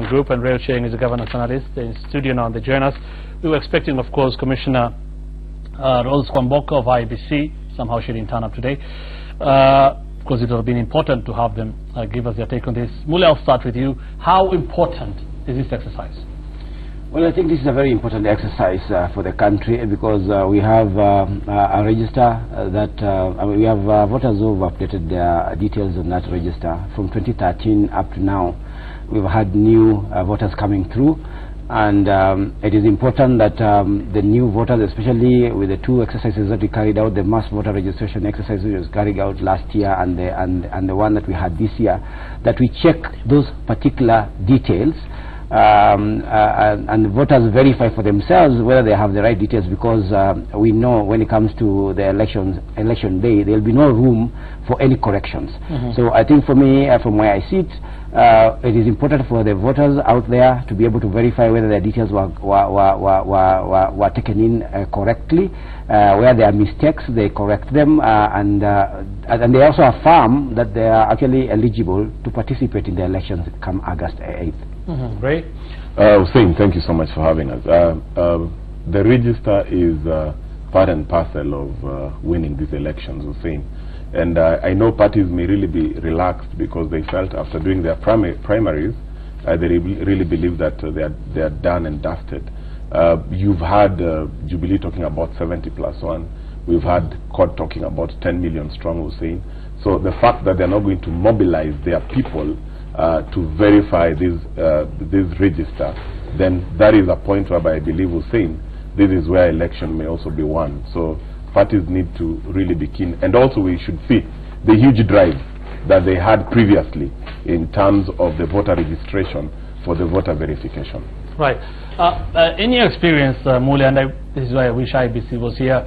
Group, and Rail Sharing is a governance analyst in studio now. They join us. We were expecting, of course, Commissioner Rose Kwamboka of IEBC. Somehow she didn't turn up today. Of course, it would have been important to have them give us their take on this. Mule, I'll start with you. How important is this exercise? Well, I think this is a very important exercise for the country because we have a register that we have voters who have updated their details on that register from 2013 up to now. We've had new voters coming through, and it is important that the new voters, especially with the two exercises that we carried out, the mass voter registration exercise which was carried out last year and the one that we had this year, that we check those particular details and the voters verify for themselves whether they have the right details, because we know when it comes to the election day, there will be no room for any corrections. So I think for me, from where I sit, it is important for the voters out there to be able to verify whether their details were taken in correctly. Where there are mistakes, they correct them, and they also affirm that they are actually eligible to participate in the elections come August 8th. Great. Hussein, thank you so much for having us. The register is part and parcel of winning these elections, Hussein. And I know parties may really be relaxed because they felt after doing their primaries, they really believe that they are done and dusted. You've had Jubilee talking about 70+1. We've had CORD talking about 10 million strong, Hussein. So the fact that they're not going to mobilize their people to verify this register, then that is a point whereby I believe, Hussein, this is where election may also be won. So parties need to really be keen, and also we should see the huge drive that they had previously in terms of the voter registration for the voter verification. Right. In your experience, Mule, and this is why I wish IEBC was here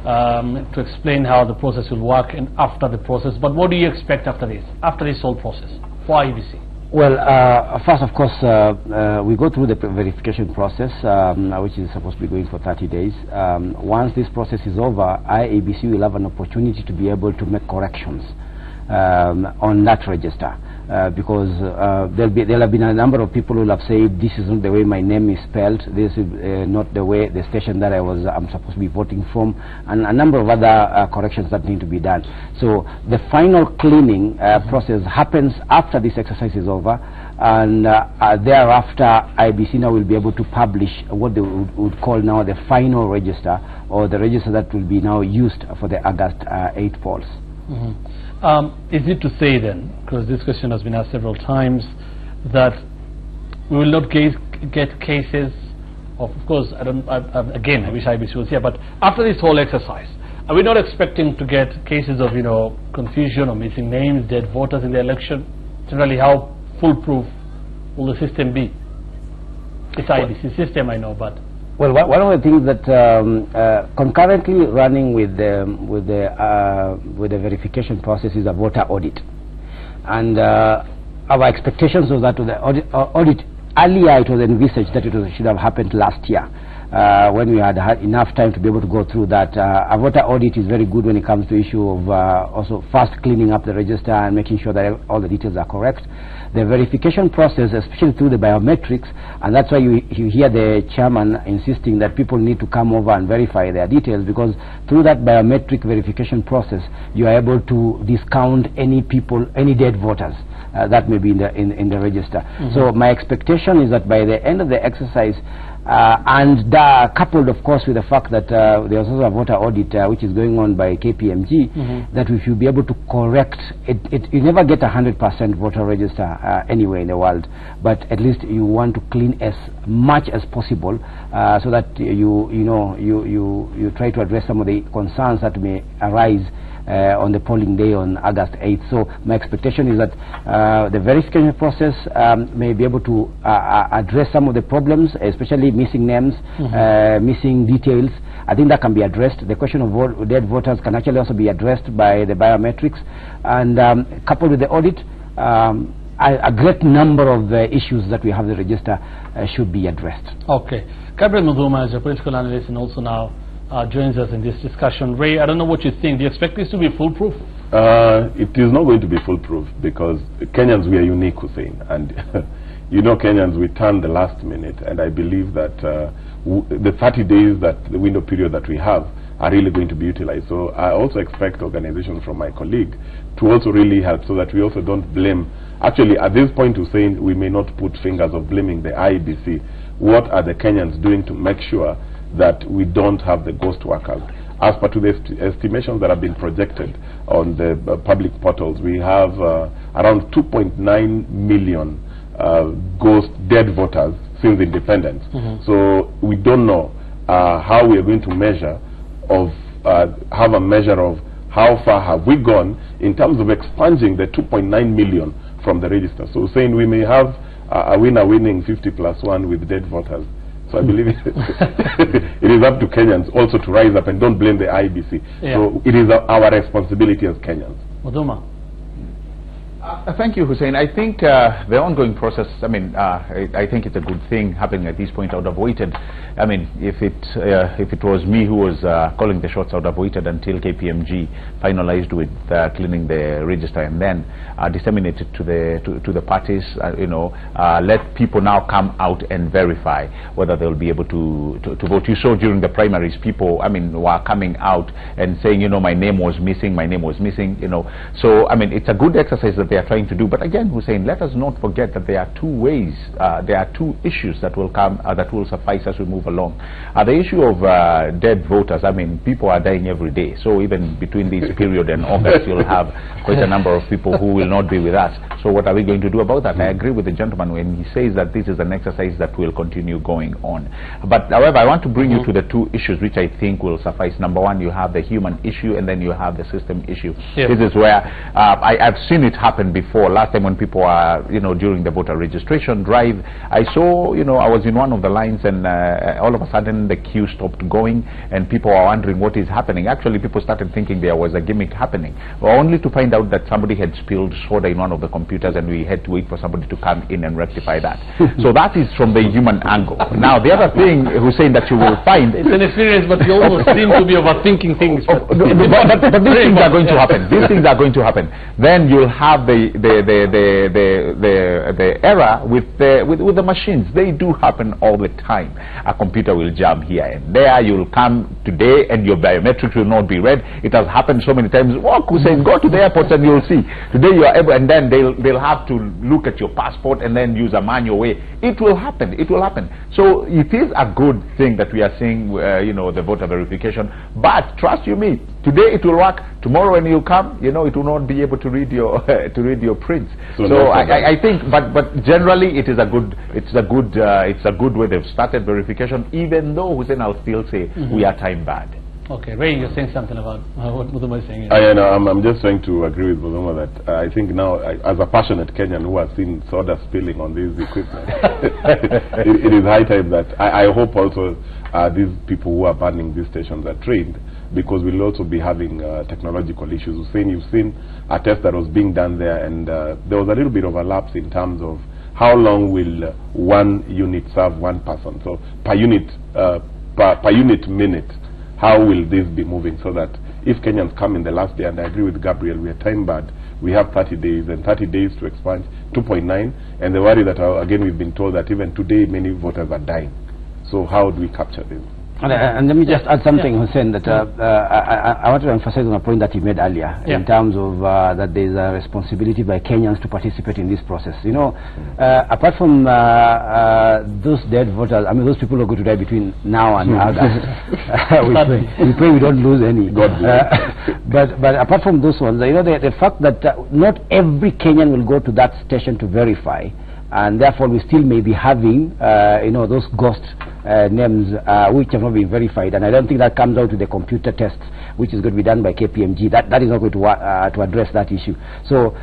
to explain how the process will work and after the process. But what do you expect after this whole process for IEBC? Well, first, of course, we go through the verification process, which is supposed to be going for 30 days. Once this process is over, IEBC will have an opportunity to be able to make corrections on that register. Because there'll have been a number of people who will have said, this is not the way my name is spelled, this is not the way the station that I'm supposed to be voting from, and a number of other corrections that need to be done. So the final cleaning process happens after this exercise is over, and thereafter IEBC now will be able to publish what they would call now the final register, or the register that will be now used for the August 8 polls. Is it to say then, because this question has been asked several times, that we will not get cases of course, again, I wish IEBC was here, but after this whole exercise, are we not expecting to get cases of, confusion or missing names, dead voters in the election? Generally, how foolproof will the system be? It's IEBC system, I know, but... Well, one of the things that concurrently running with the verification process is a voter audit, and our expectations was that the audit earlier it was envisaged that should have happened last year. When we had enough time to be able to go through that. A voter audit is very good when it comes to issue of also first cleaning up the register and making sure that all the details are correct. The verification process, especially through the biometrics, and that's why you hear the chairman insisting that people need to come over and verify their details, because through that biometric verification process, you are able to discount any dead voters that may be in the register. So my expectation is that by the end of the exercise, and coupled, of course, with the fact that there is also a voter audit which is going on by KPMG, that we should be able to correct it. You never get 100% voter register anywhere in the world, but at least you want to clean as much as possible, so that you try to address some of the concerns that may arise on the polling day on August 8th. So my expectation is that the verification process may be able to address some of the problems, especially missing names, missing details. I think that can be addressed. The question of dead voters can actually also be addressed by the biometrics, and coupled with the audit, a great number of the issues that we have in the register should be addressed. Okay. Gabriel Muduma is a political analyst and also now joins us in this discussion. Ray, I don't know what you think. Do you expect this to be foolproof? It is not going to be foolproof because Kenyans, we are unique, Hussein, and you know, Kenyans, we turn the last minute, and I believe that the 30 days, that the window period that we have, are really going to be utilized. So I also expect organizations from my colleague to also really help, so that we also don't blame. Actually, at this point, to saying we may not put fingers of blaming the IEBC. What are the Kenyans doing to make sure that we don't have the ghost workers? As per to the estimations that have been projected on the public portals, we have around 2.9 million ghost dead voters since independence. So we don't know how we are going to measure have a measure of how far have we gone in terms of expunging the 2.9 million from the register. So saying we may have a winner winning 50+1 with dead voters. So I believe it is up to Kenyans also to rise up and don't blame the IEBC. So it is our responsibility as Kenyans. Oduma. Thank you, Hussein. I think the ongoing process, I mean, I think it's a good thing happening at this point. I would have waited. I mean, if it was me who was calling the shots, I would have waited until KPMG finalized with cleaning the register and then disseminate it to the parties. You know, let people now come out and verify whether they'll be able to vote. You saw during the primaries, people, I mean, were coming out and saying, you know, my name was missing, you know. So, I mean, it's a good exercise that they are trying to do. But again, Hussein, let us not forget that there are two ways, there are two issues that will come, that will suffice as we move along. The issue of dead voters, I mean, people are dying every day. So even between this period and August, you'll have quite a number of people who will not be with us. So what are we going to do about that? I agree with the gentleman when he says that this is an exercise that will continue going on. But however, I want to bring you to the two issues which I think will suffice. Number one, you have the human issue, and then you have the system issue. This is where I've seen it happen before. Last time when people are, you know, during the voter registration drive, I saw, you know, I was in one of the lines and all of a sudden the queue stopped going and people are wondering what is happening. Actually, people started thinking there was a gimmick happening, only to find out that somebody had spilled soda in one of the computers and we had to wait for somebody to come in and rectify that. So that is from the human angle. Now, the other thing, Hussein, that you will find... It's an experience, but you almost seem to be overthinking things. But these things are going to happen. These things are going to happen. Then you'll have the error with the machines. They do happen all the time. A computer will jam here and there. You'll come today and your biometrics will not be read. It has happened so many times. Walk, Hussein, go to the airport and you'll see. Today you are able, and then they'll have to look at your passport and then use a manual way. It will happen. It will happen. So it is a good thing that we are seeing, you know, the voter verification. But trust you me, today it will work. Tomorrow when you come, you know, it will not be able to read your prints. So I think, but generally it is a good way they've started verification. Even though, Hussein, I'll still say we are time bad. Okay, Ray, you're saying something about what Muduma is saying. I'm just trying to agree with Muduma that I think now, as a passionate Kenyan who has seen soda spilling on these equipment, it is high time that I hope also these people who are burning these stations are trained, because we'll also be having technological issues. You've seen a test that was being done there, and there was a little bit of a lapse in terms of how long will one unit serve one person. So per unit minute, how will this be moving, so that if Kenyans come in the last day, and I agree with Gabriel, we are time bad, we have 30 days, and 30 days to expunge 2.9, and the worry that, again, we've been told that even today many voters are dying. So how do we capture this? And let me just add something, Hussein, that I want to emphasize on a point that you made earlier, in terms of that there is a responsibility by Kenyans to participate in this process. You know, apart from those dead voters, I mean, those people who are going to die between now and August, we pray we don't lose any. But apart from those ones, you know, the fact that not every Kenyan will go to that station to verify, and therefore we still may be having, you know, those ghost names which have not been verified, and I don't think that comes out to the computer tests which is going to be done by KPMG. That is not going to address that issue. So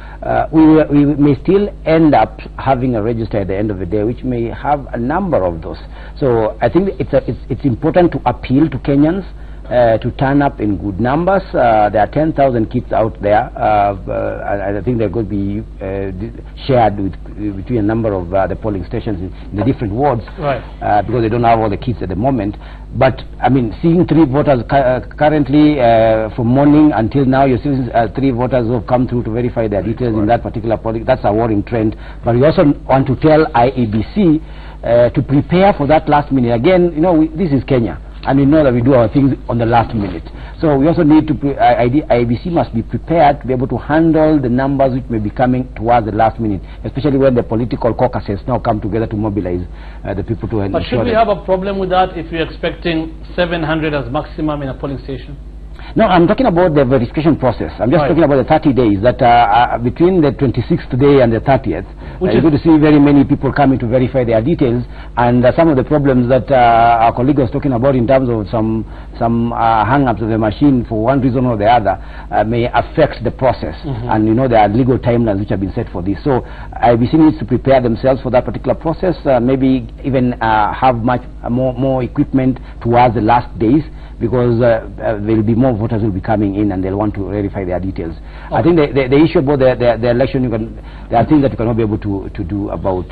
we may still end up having a register at the end of the day which may have a number of those. So I think it's important to appeal to Kenyans to turn up in good numbers. There are 10,000 kits out there, and I think they're going to be shared between a number of the polling stations in the different wards, right. Because they don't have all the kits at the moment. But I mean, seeing 3 voters currently from morning until now, you're seeing 3 voters who have come through to verify their details in that particular polling. That's a worrying trend. But we also want to tell IEBC to prepare for that last minute. Again, you know, this is Kenya, and we know that we do our things on the last minute. So we also need to, IEBC must be prepared to be able to handle the numbers which may be coming towards the last minute, especially when the political caucuses now come together to mobilize the people to ensure. But should we have a problem with that if we're expecting 700 as maximum in a polling station? No, I'm talking about the verification process. I'm just talking about the 30 days that between the 26th day and the 30th, you're going to see very many people coming to verify their details, and some of the problems that our colleague was talking about in terms of some hang-ups of the machine for one reason or the other may affect the process. And you know, there are legal timelines which have been set for this. So IBC needs to prepare themselves for that particular process, maybe even have much more equipment towards the last days, because there will be more voters will be coming in and they'll want to verify their details. I think the issue about the election, there are things that you cannot be able to do about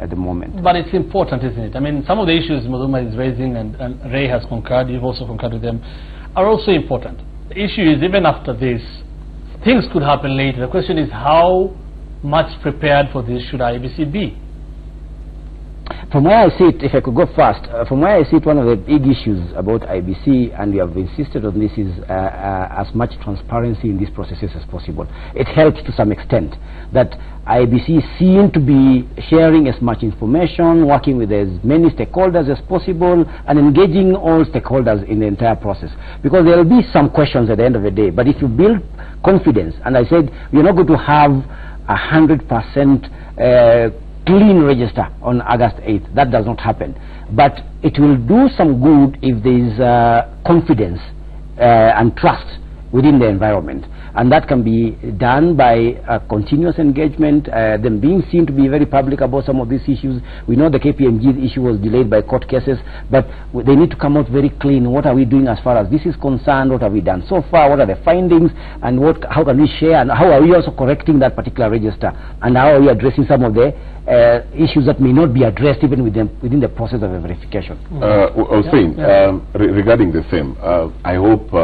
at the moment. But it's important, isn't it? I mean, some of the issues Muduma is raising, and Ray has concurred, you've also concurred with them, are also important. The issue is, even after this, things could happen later. The question is, how much prepared for this should IEBC be? From where I see it, if I could go first, from where I see it, one of the big issues about IBC, and we have insisted on this, is as much transparency in these processes as possible. It helps to some extent that IBC seem to be sharing as much information, working with as many stakeholders as possible, and engaging all stakeholders in the entire process. Because there will be some questions at the end of the day, but if you build confidence, and I said we're not going to have 100% clean register on August 8th. That does not happen. But it will do some good if there is confidence and trust within the environment. And that can be done by continuous engagement, them being seen to be very public about some of these issues. We know the KPMG issue was delayed by court cases, but they need to come out very clean. What are we doing as far as this is concerned? What have we done so far? What are the findings? And how can we share? And how are we also correcting that particular register? And how are we addressing some of the issues that may not be addressed even within the process of verification? Regarding the same, I hope,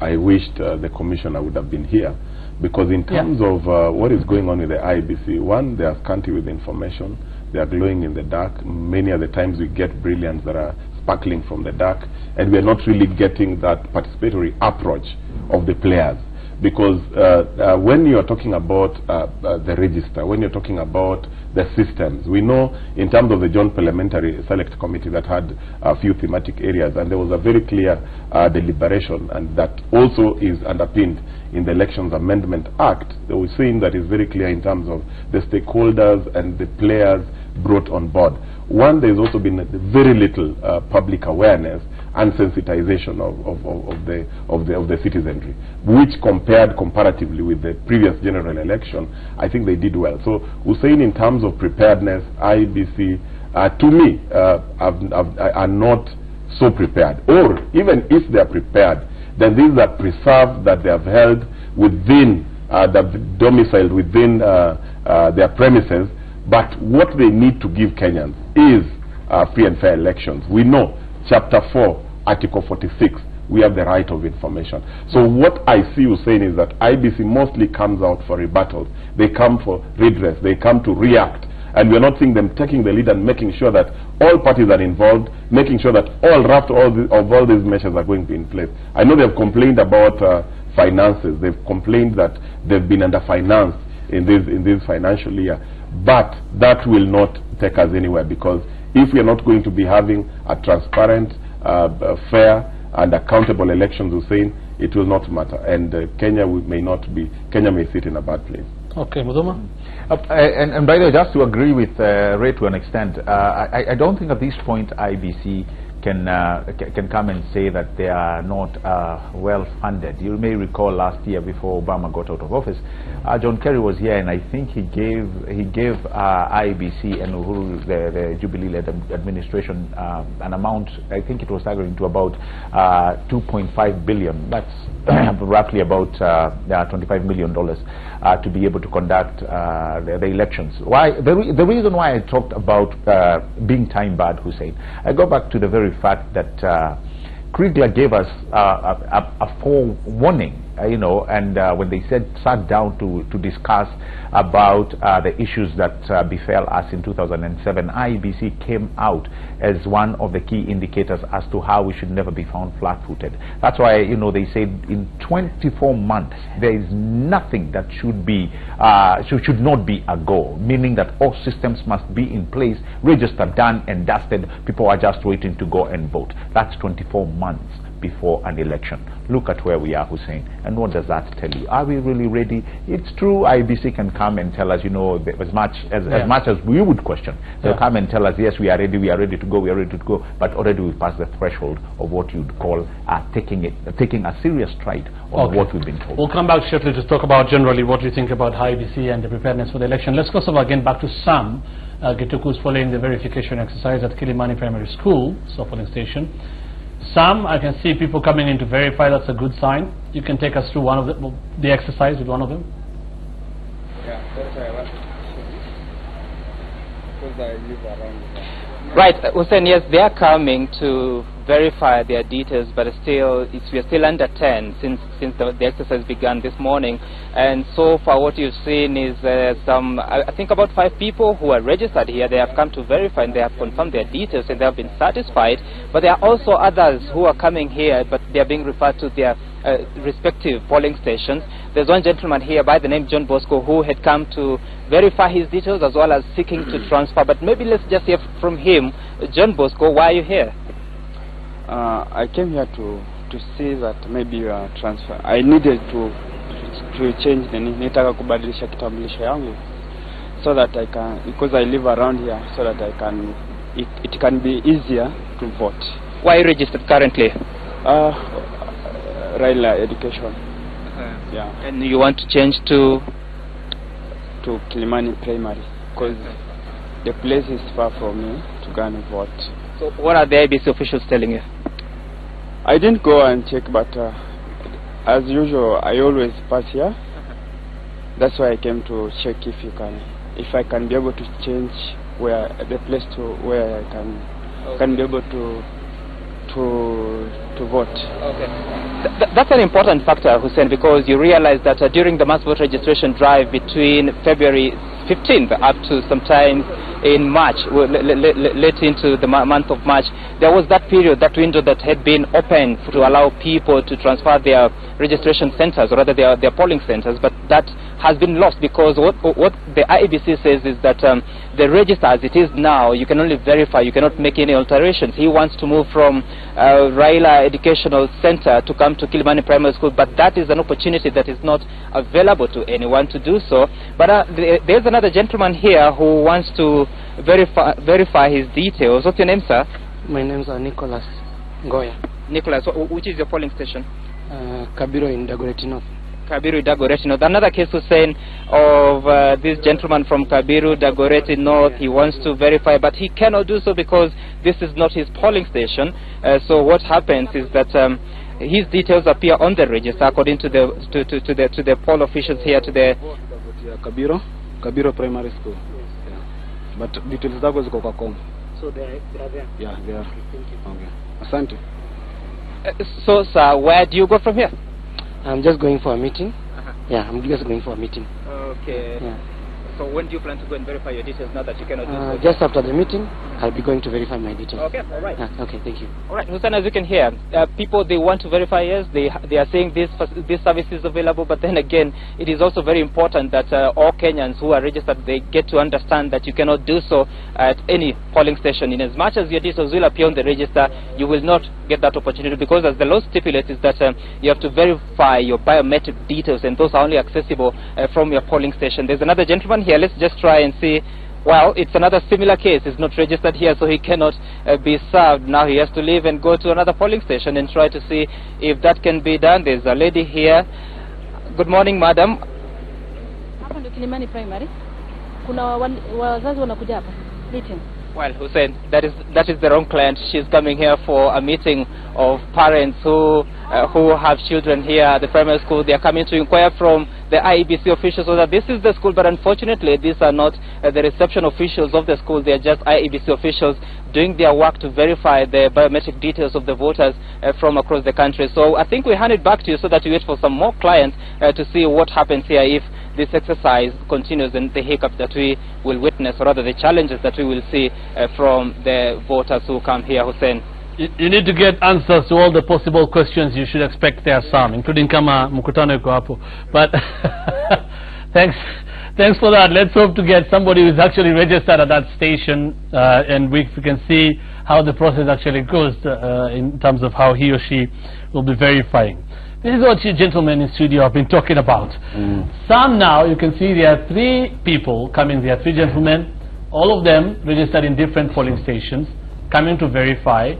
I wished the commissioner would have been here, because in terms of what is going on with the IEBC, one, they are scanty with information, they are glowing in the dark. Many of the times we get brilliants that are sparkling from the dark, and we are not really getting that participatory approach of the players. Because when you are talking about the register, when you're talking about the systems, we know in terms of the Joint Parliamentary Select Committee that had a few thematic areas, and there was a very clear deliberation, and that also is underpinned in the Elections Amendment Act. They were saying that is very clear in terms of the stakeholders and the players brought on board. One, there's also been very little public awareness and sensitization of the citizenry, which compared comparatively with the previous general election, I think they did well. So Hussein, in terms of preparedness, IEBC, to me, are not so prepared. Or even if they are prepared, then these are preserved, that they have held within, domiciled within their premises. But what they need to give Kenyans is free and fair elections. We know Chapter 4, Article 46, we have the right of information. So what I see you saying is that IBC mostly comes out for rebuttals. They come for redress. They come to react. And we're not seeing them taking the lead and making sure that all parties are involved, making sure that all these measures are going to be in place. I know they've complained about finances. They've complained that they've been under-financed in this financial year. But that will not take us anywhere, because if we are not going to be having a transparent, fair and accountable elections, Hussein, it will not matter, and Kenya may sit in a bad place. Okay, Muduma? And by the way, just to agree with Ray to an extent, I don't think at this point IBC can come and say that they are not well funded. You may recall last year, before Obama got out of office, John Kerry was here, and I think he gave IEBC and Uhuru, the Jubilee-led administration, an amount. I think it was staggering to about 2.5 billion. That's roughly about $25 million to be able to conduct the elections. Why? The reason why I talked about being time-barred, Hussein, I go back to the very fact that Kriegler gave us a forewarning, you know, and when they sat down to discuss about the issues that befell us in 2007, IEBC came out as one of the key indicators as to how we should never be found flat-footed. That's why, you know, they said in 24 months there is nothing that should not be a go, meaning that all systems must be in place, registered, done and dusted. People are just waiting to go and vote. That's 24 months before an election. Look at where we are, Hussein, and what does that tell you? Are we really ready? It's true, IEBC can come and tell us, you know, as much as we would question. They'll come and tell us, yes, we are ready to go, but already we've passed the threshold of what you'd call taking a serious stride on what we've been told. We'll come back shortly to talk about generally what you think about IEBC and the preparedness for the election. Let's go again back to Sam Gituku, who's following the verification exercise at Kilimani Primary School, polling station. Sam, I can see people coming in to verify. That's a good sign. You can take us through one of the exercise with one of them. Yeah, that's why I want to because I live around. Right, Hussein, yes, they are coming to verify their details, but still, we are still under 10 since the exercise began this morning. And so far, what you've seen is I think about 5 people who are registered here. They have come to verify and they have confirmed their details and they have been satisfied. But there are also others who are coming here, but they are being referred to their respective polling stations. There's one gentleman here by the name John Bosco who had come to verify his details as well as seeking to transfer. But maybe let's just hear from him. John Bosco, why are you here? I came here to see that maybe you are transfer. I needed to change the nitaka kubadilisha kitambulisho yangu so that I can, because I live around here, so that I can, it can be easier to vote. Why are you registered currently? Raila Education. Yeah. And you want to change to Kilimani Primary because the place is far from me to go and vote. So what are the IEBC officials telling you? I didn't go and check, but as usual, I always pass here. That's why I came to check if I can be able to change where the place to where I can be able to vote. Okay. That's an important factor, Hussein, because you realize that during the mass vote registration drive between February 15th up to sometime in March, late into the month of March, there was that period, that window that had been open to allow people to transfer their registration centers, or rather their polling centers, but that has been lost because what the IEBC says is that the register as it is now, you can only verify, you cannot make any alterations. He wants to move from Raila Educational Center to come to Kilimani Primary School, but that is an opportunity that is not available to anyone to do so. But there's another gentleman here who wants to verify his details. What's your name, sir? My name is Nicholas Goya. Nicholas, which is your polling station? Kabiro in Dagoretti North. Kabiru Dagoretti North. Another case was saying of this gentleman from Kabiru Dagoretti North. He wants to verify, but he cannot do so because this is not his polling station. So what happens is that his details appear on the register according to the poll officials here to the Kabiro Primary School. Yeah. But details zako ziko kwa com. So they are there. Yeah, they are. Okay. Asante. So, sir, where do you go from here? I'm just going for a meeting. Yeah, I'm just going for a meeting. Okay. Yeah. So when do you plan to go and verify your details now that you cannot do so? Just after the meeting, I'll be going to verify my details. Okay, all right. Okay, thank you. All right, Hussein, as you can hear, people, they want to verify, yes, they are saying this service is available, but then again, it is also very important that all Kenyans who are registered, they get to understand that you cannot do so at any polling station. In as much as your details will appear on the register, you will not get that opportunity because as the law stipulates is that you have to verify your biometric details and those are only accessible from your polling station. There's another gentleman here. Let's just try and see Well, it's another similar case. He's not registered here, so he cannot be served. Now he has to leave and go to another polling station and try to see if that can be done. There's a lady here. Good morning, madam. Hapa ndio Kilimani Primary. Kuna wazazi wanakuja hapa meeting. Well, Hussein, that is the wrong client. She's coming here for a meeting of parents who have children here at the primary school. They are coming to inquire from the IEBC officials whether this is the school, but unfortunately these are not the reception officials of the school. They are just IEBC officials doing their work to verify the biometric details of the voters from across the country. So I think we hand it back to you so that you wait for some more clients to see what happens here if this exercise continues and the hiccups that we will witness, or rather the challenges that we will see from the voters who come here, Hussein. You need to get answers to all the possible questions you should expect there, Sam, including kama mkutano yuko hapo. But thanks for that. Let's hope to get somebody who's actually registered at that station, and we can see how the process actually goes in terms of how he or she will be verifying. This is what you gentlemen in studio have been talking about. Some now, you can see there are 3 people coming, there are 3 gentlemen, all of them registered in different polling stations, coming to verify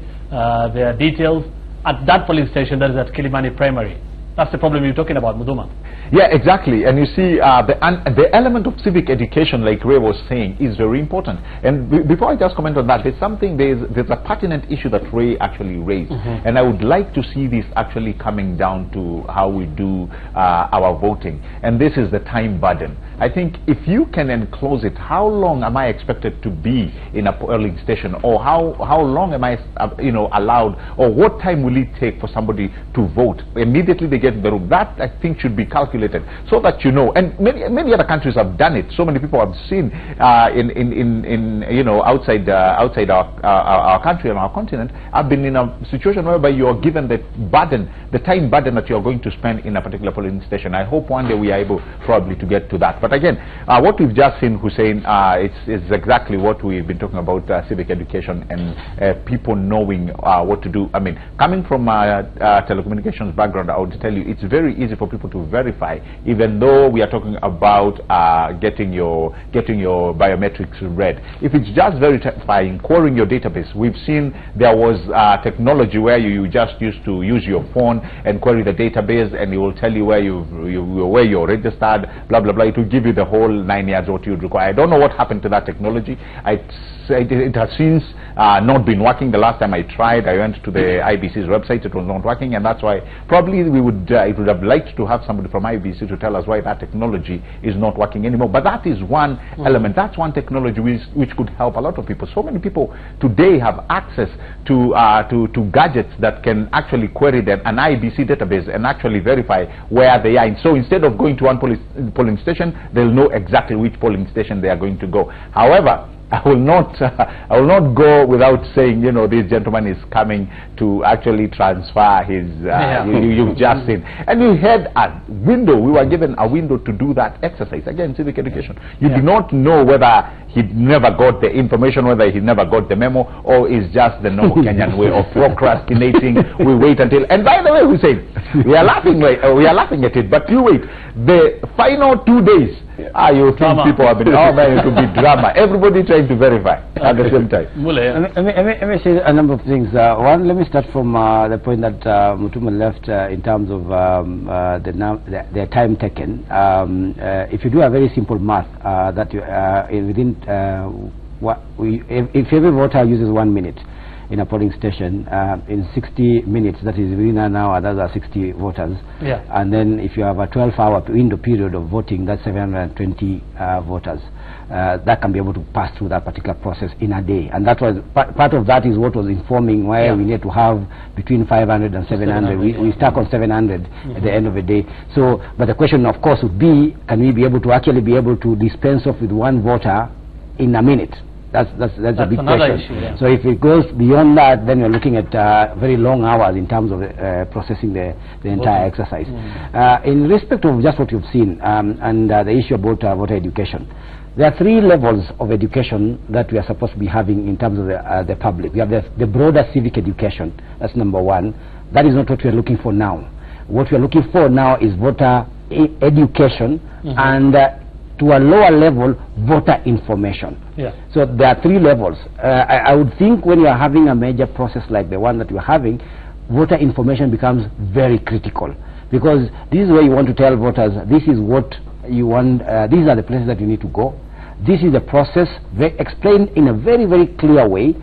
their details at that polling station that is at Kilimani Primary. That's the problem you're talking about, Muduma. Yeah, exactly. And you see, the element of civic education, like Ray was saying, is very important. And before I just comment on that, there's a pertinent issue that Ray actually raised. And I would like to see this actually coming down to how we do our voting. And this is the time burden. I think if you can enclose it, how long am I expected to be in a polling station, or how long am I allowed, or what time will it take for somebody to vote? Immediately they get in the room. That, I think, should be calculated so that you know. And many other countries have done it. So many people have seen outside our country and our continent have been in a situation whereby you are given the time burden that you are going to spend in a particular polling station. I hope one day we are able probably to get to that. But again, what we've just seen, Hussein, it's exactly what we've been talking about, civic education and people knowing what to do. I mean, coming from a telecommunications background, I would tell you it's very easy for people to verify, even though we are talking about getting your biometrics read. If it's just verifying, querying your database, we've seen there was technology where you just used to use your phone and query the database, and it will tell you where you're registered, blah blah blah. It will give you the whole 9 years what you'd require. I don't know what happened to that technology. It has since not been working. The last time I tried, I went to the IBC's website, it was not working, and that's why probably it would have liked to have somebody from IBC to tell us why that technology is not working anymore. But that is one element, that's one technology which could help a lot of people. So many people today have access to gadgets that can actually query an IEBC database and actually verify where they are. And so instead of going to one polling station, they'll know exactly which polling station they are going to go. However, I will not go without saying, this gentleman is coming to actually transfer his, you've just seen. And we had a window, we were given a window to do that exercise. Again, civic education. You do not know whether he never got the information, whether he never got the memo, or is just the normal Kenyan way of procrastinating. We wait until, and by the way, we say, we are laughing at it, but you wait. The final 2 days, you think people have been, it could be drama. Everybody trying to verify at the same time. Let me say a number of things. One, let me start from the point that Mutuma left in terms of the time taken. If you do a very simple math, that you, if every voter uses 1 minute in a polling station, in 60 minutes, that is within an hour, those are 60 voters. And then if you have a 12-hour window period of voting, that's 720 voters. That can be able to pass through that particular process in a day. And that was part of that is what was informing why we need to have between 500 and 700. We stuck on 700 at the end of the day. So, but the question, of course, would be, can we be able to actually be able to dispense off with one voter in a minute? That's a big question. Issue, So if it goes beyond that, then you're looking at very long hours in terms of processing the entire exercise. In respect of just what you've seen and the issue about voter education, there are 3 levels of education that we are supposed to be having in terms of the public. We have the broader civic education. That's number 1. That is not what we are looking for now. What we are looking for now is voter education and to a lower level voter information. Yeah. So there are 3 levels. I would think when you are having a major process like the one that you are having, voter information becomes very critical, because this is where you want to tell voters, this is what you want, these are the places that you need to go. This is the process, explained in a very, very clear way.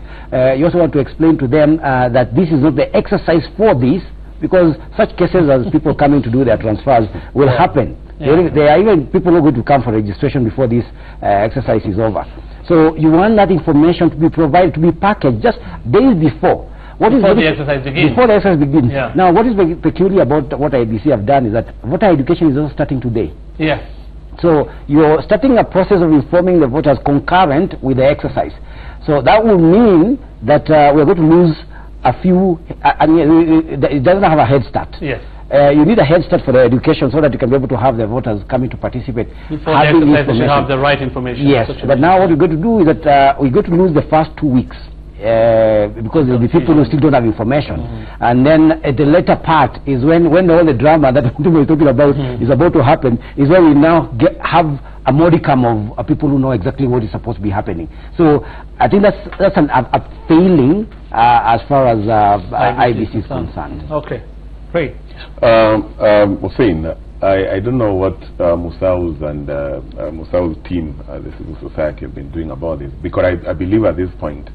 You also want to explain to them that this is not the exercise for this, because such cases as people coming to do their transfers will happen. There are even people who are going to come for registration before this exercise is over. So you want that information to be provided, to be packaged just days before. Before the exercise begins. Before the exercise begins. Yeah. Now, what is peculiar about what IEBC have done is that voter education is also starting today. Yes. So you're starting a process of informing the voters concurrent with the exercise. So that will mean that we're going to lose a few, it doesn't have a head start. Yes. You need a head start for the education so that you can be able to have the voters coming to participate. Before the exercise, they should have the right information. Yes, but now what we're going to do is that we're going to lose the first 2 weeks. Because there will be people who still don't have information, and then at the later part is when all the drama that we're talking about is about to happen, is where we now have a modicum of people who know exactly what is supposed to be happening. So I think that's a failing as far as IEBC is concerned. Okay, great. Hussein, I don't know what Musau's and Musau's team, the civil society, have been doing about this, because I believe at this point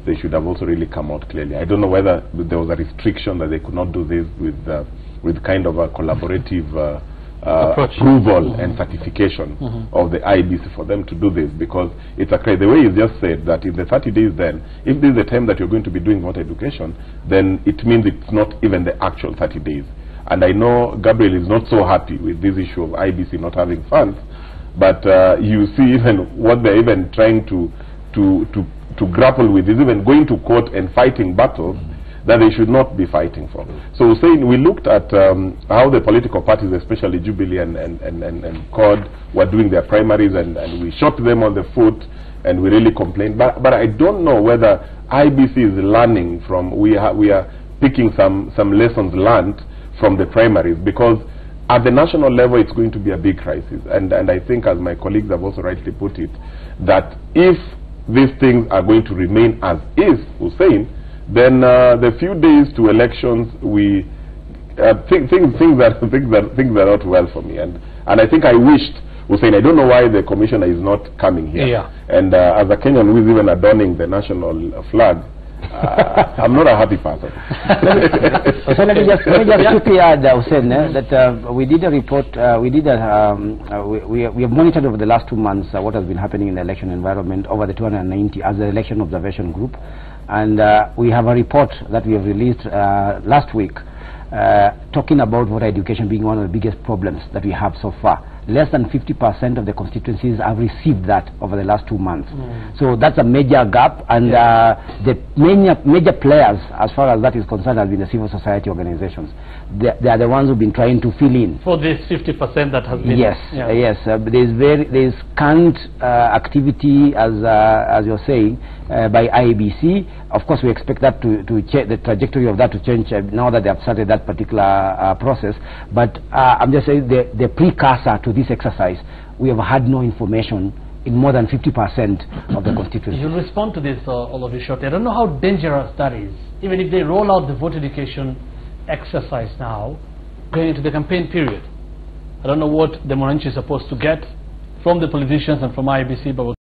they should have also really come out clearly. I don't know whether there was a restriction that they could not do this with kind of a collaborative approval and certification of the IEBC for them to do this, because it's a the way you just said that in the 30 days, then if this is the time that you're going to be doing voter education, then it means it's not even the actual 30 days. And I know Gabriel is not so happy with this issue of IEBC not having funds, but you see even what they're even trying to grapple with is even going to court and fighting battles that they should not be fighting for. So saying, we looked at how the political parties, especially Jubilee and CORD, were doing their primaries, and we shot them on the foot, and we really complained. But I don't know whether IEBC is learning from, we are picking some lessons learned from the primaries, because at the national level it's going to be a big crisis. And I think, as my colleagues have also rightly put it, that if these things are going to remain as is, Hussein, then the few days to elections, we things are not well for me, and I think I wished, Hussein, I don't know why the commissioner is not coming here. Yeah. And as a Kenyan who is even adorning the national flag, I'm not a happy person. So let me just quickly add, Hussein, that we did a report. We have monitored over the last 2 months what has been happening in the election environment over the 290 as the election observation group, and we have a report that we have released last week talking about voter education being one of the biggest problems that we have so far. Less than 50% of the constituencies have received that over the last 2 months. So that's a major gap, and the major players, as far as that is concerned, have been the civil society organizations. They are the ones who've been trying to fill in for this 50% that has been. Yes, yes. There's scant activity, as you're saying, by IEBC. Of course, we expect that to change, the trajectory of that to change now that they have started that particular process. But I'm just saying the precursor to this exercise, we have had no information in more than 50% of the constituency. You'll respond to this, all of you shortly. I don't know how dangerous that is. Even if they roll out the voter education exercise now, going into the campaign period, I don't know what the Monanchi is supposed to get from the politicians and from IEBC, but